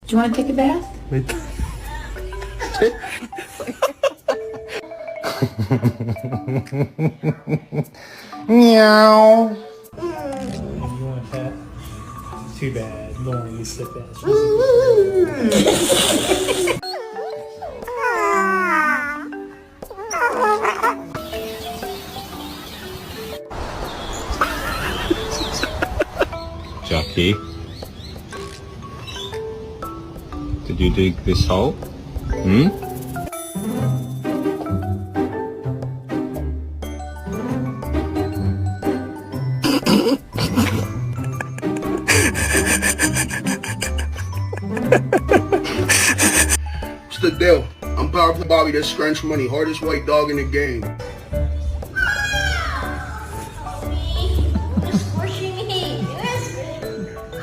Do you want to take a bath? Wait. Meow. You want a pet? Too bad. No one needs to pet. Jackie, did you dig this hole? Hmm? What's the deal? I'm powerful Bobby, that scrunch money, hardest white dog in the game.